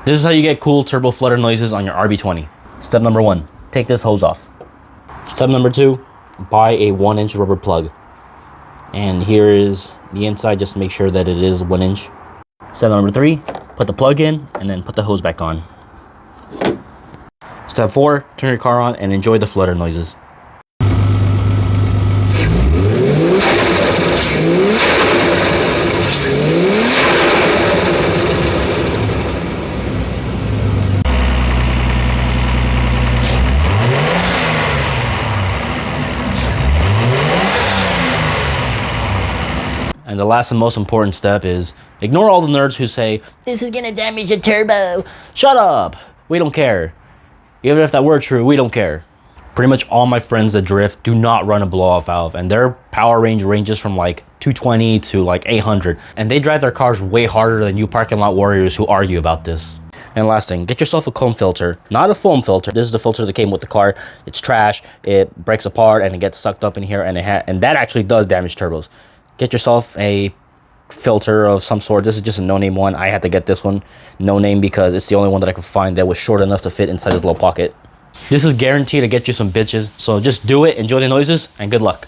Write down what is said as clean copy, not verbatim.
This is how you get cool turbo flutter noises on your RB20. Step number 1, take this hose off. Step number 2, buy a 1-inch rubber plug. And here is the inside, just to make sure that it is 1 inch. Step number 3, put the plug in and then put the hose back on. Step 4, turn your car on and enjoy the flutter noises. And the last and most important step is ignore all the nerds who say, this is gonna damage the turbo. Shut up, we don't care. Even if that were true, we don't care. Pretty much all my friends that drift do not run a blow-off valve, and their power range ranges from like 220 to like 800. And they drive their cars way harder than you parking lot warriors who argue about this. And last thing, get yourself a comb filter, not a foam filter. This is the filter that came with the car. It's trash, it breaks apart and it gets sucked up in here, and that actually does damage turbos. Get yourself a filter of some sort. This is just a no-name one. I had to get this one no-name because it's the only one that I could find that was short enough to fit inside this little pocket. This is guaranteed to get you some bitches, so just do it, enjoy the noises, and good luck.